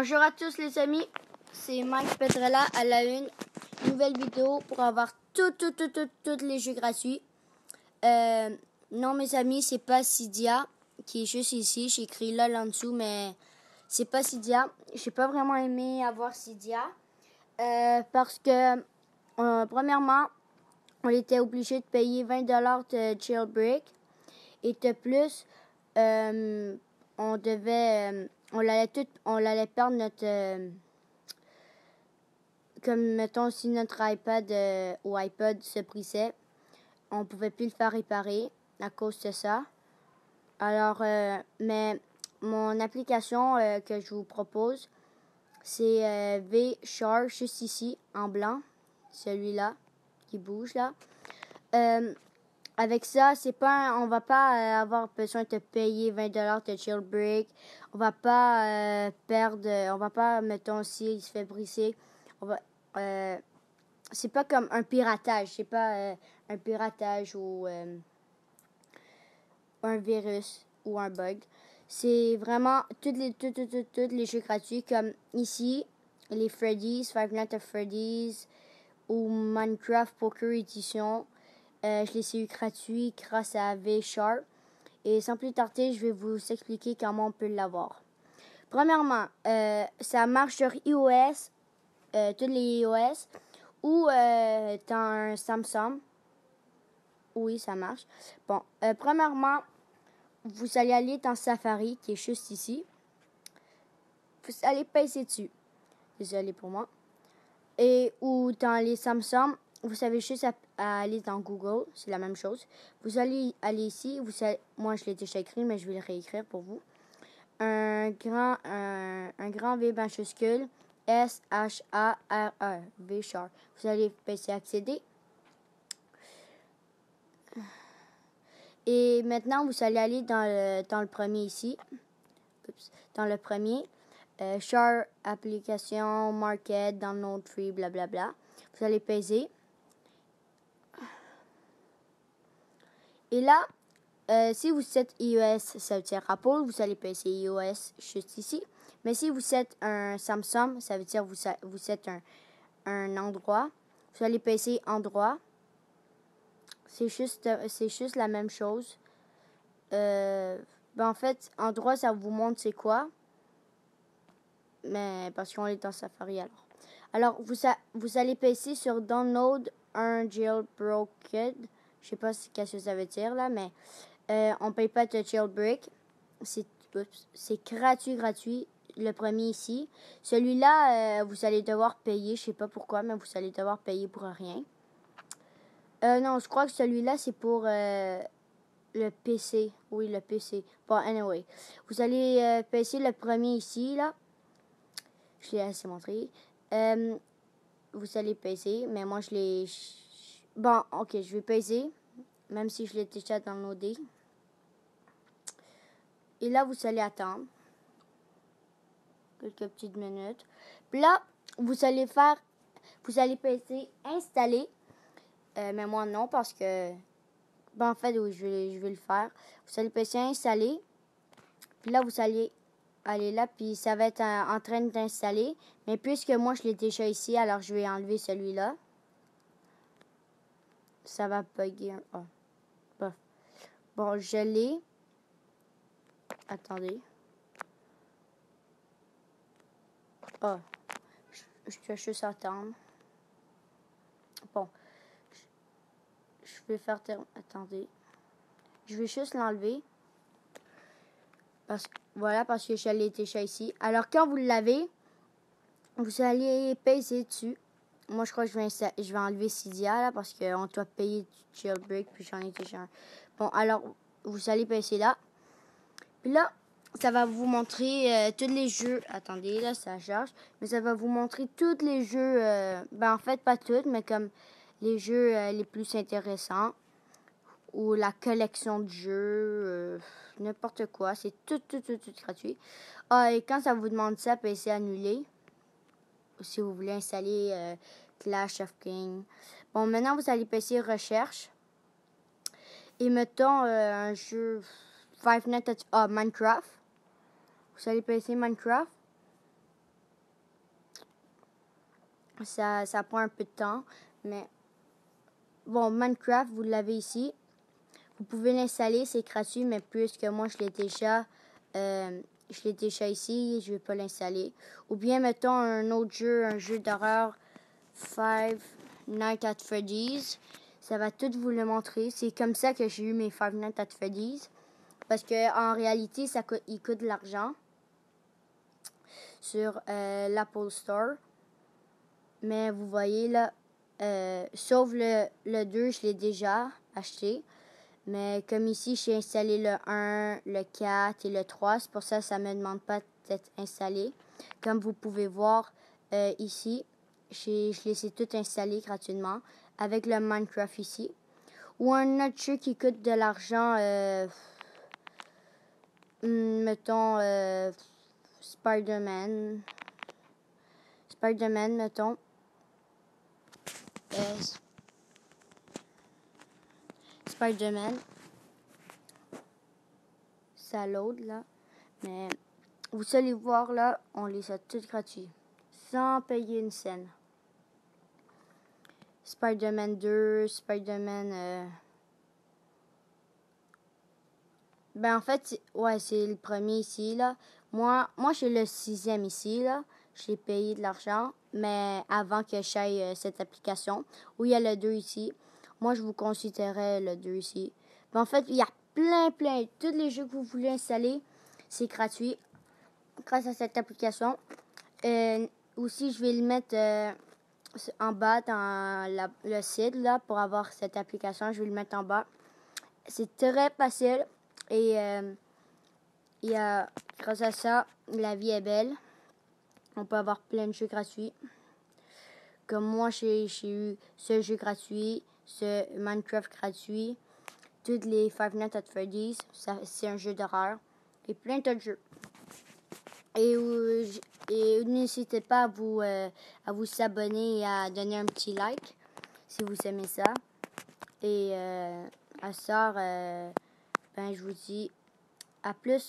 Bonjour à tous les amis, c'est Mike Petrella à la nouvelle vidéo pour avoir tous les jeux gratuits. Non mes amis, c'est pas Cydia qui est juste ici, j'ai écrit LOL en dessous mais c'est pas Cydia. J'ai pas vraiment aimé avoir Cydia parce que premièrement, on était obligé de payer 20$ de jailbreak et de plus on allait perdre notre comme mettons si notre iPad ou iPod se brisait, on pouvait plus le faire réparer à cause de ça. Alors mais mon application que je vous propose, c'est VShare juste ici en blanc, celui-là qui bouge là. Avec ça, on va pas avoir besoin de payer 20$ de jailbreak. On va pas on va pas, mettons, s'il se fait briser, c'est pas comme un piratage. C'est pas un piratage ou un virus ou un bug. C'est vraiment tous les jeux gratuits comme ici, les Freddy's, Five Nights at Freddy's ou Minecraft Poker Edition. Je les ai eu gratuits grâce à VShare. Et sans plus tarder, je vais vous expliquer comment on peut l'avoir. Premièrement, ça marche sur iOS, tous les iOS, ou dans un Samsung. Oui, ça marche. Bon, premièrement, vous allez aller dans Safari, qui est juste ici. Vous allez passer dessus. Désolé pour moi. Ou dans les Samsung, vous avez juste à aller dans Google, c'est la même chose. Vous allez aller ici, moi je l'ai déjà écrit, mais je vais le réécrire pour vous. Un grand V majuscule, S-H-A-R-E, VShare. Vous allez passer accéder. Et maintenant, vous allez aller dans le premier ici. Oups, dans le premier. Share, application, market, download free, blablabla. Vous allez peser. Et là, si vous êtes iOS, ça veut dire Apple, vous allez peser iOS juste ici. Mais si vous êtes un Samsung, ça veut dire vous êtes un endroit. Vous allez peser endroit. C'est juste la même chose. En fait, endroit, ça vous montre c'est quoi. Mais parce qu'on est dans Safari alors. Alors, vous allez passer sur Download un jailbroken. Je sais pas ce que ça veut dire là, mais on paye pas de jailbreak. C'est gratuit. Le premier ici. Celui-là, vous allez devoir payer. Je sais pas pourquoi, mais vous allez devoir payer pour rien. Non, je crois que celui-là, c'est pour le PC. Oui, le PC. Bon, anyway. Vous allez passer le premier ici, là. Je l'ai assez montré. Vous allez peser, mais moi je l'ai... Bon, ok, je vais peser, même si je l'ai déjà downloadé. Et là, vous allez attendre quelques petites minutes. Puis là, vous allez peser installer. Mais moi non, parce que... en fait, oui, je vais le faire. Vous allez peser installer. Puis là, vous allez aller là, puis ça va être en train d'installer. Mais puisque moi, je l'ai déjà ici, alors je vais enlever celui-là. Ça va bugger. Bon, je l'ai. Attendez. Je dois juste attendre. Bon. Je vais faire... Attendez. Je vais juste l'enlever. Parce que je l'ai déjà ici. Alors, quand vous l'avez, vous allez peser dessus. Moi, je crois que je vais enlever Cydia, là, parce qu'on doit payer du jailbreak, puis j'en ai déjà un. Bon, alors, vous allez passer là. Puis là, ça va vous montrer tous les jeux. Attendez, là, ça charge. Mais ça va vous montrer tous les jeux. En fait, pas tous, mais comme les jeux les plus intéressants. Ou la collection de jeux. N'importe quoi. C'est tout gratuit. Et quand ça vous demande ça, PC annuler. Si vous voulez installer Clash of Kings. Bon, maintenant, vous allez passer recherche. Et mettons un jeu Five Nights at Minecraft. Vous allez passer Minecraft. Ça prend un peu de temps, mais bon, Minecraft, vous l'avez ici. Vous pouvez l'installer, c'est gratuit, mais puisque moi je l'ai déjà ici, je vais pas l'installer. Ou bien mettons un autre jeu, un jeu d'horreur, Five Nights at Freddy's. Ça va tout vous le montrer. C'est comme ça que j'ai eu mes Five Nights at Freddy's. Parce que en réalité, il coûte de l'argent sur l'Apple Store. Mais vous voyez là, sauf le 2, je l'ai déjà acheté. Mais comme ici, j'ai installé le 1, le 4 et le 3. C'est pour ça que ça ne me demande pas d'être installé. Comme vous pouvez voir ici, je les ai toutes installées gratuitement avec le Minecraft ici. Ou un autre jeu qui coûte de l'argent, mettons Spider-Man. Spider-Man, mettons. Spider-Man. Ça load là. Mais vous allez voir là, on les a toutes gratuits. Sans payer une scène. Spider-Man 2, Spider-Man... Ben en fait, ouais, c'est le premier ici là. Moi j'ai le 6e ici là. J'ai payé de l'argent, mais avant que j'aille cette application, où il y a le 2 ici. Moi je vous considérais le 2 ici. Ben, en fait, il y a plein. Tous les jeux que vous voulez installer, c'est gratuit grâce à cette application. Aussi, je vais le mettre en bas dans le site là pour avoir cette application. Je vais le mettre en bas. C'est très facile et grâce à ça, la vie est belle. On peut avoir plein de jeux gratuits. Comme moi, j'ai eu ce jeu gratuit, ce Minecraft gratuit, toutes les Five Nights at Freddy's, c'est un jeu d'horreur et plein d'autres jeux. Et n'hésitez pas à vous abonner et à donner un petit like si vous aimez ça. Et à ça, ben, je vous dis à plus.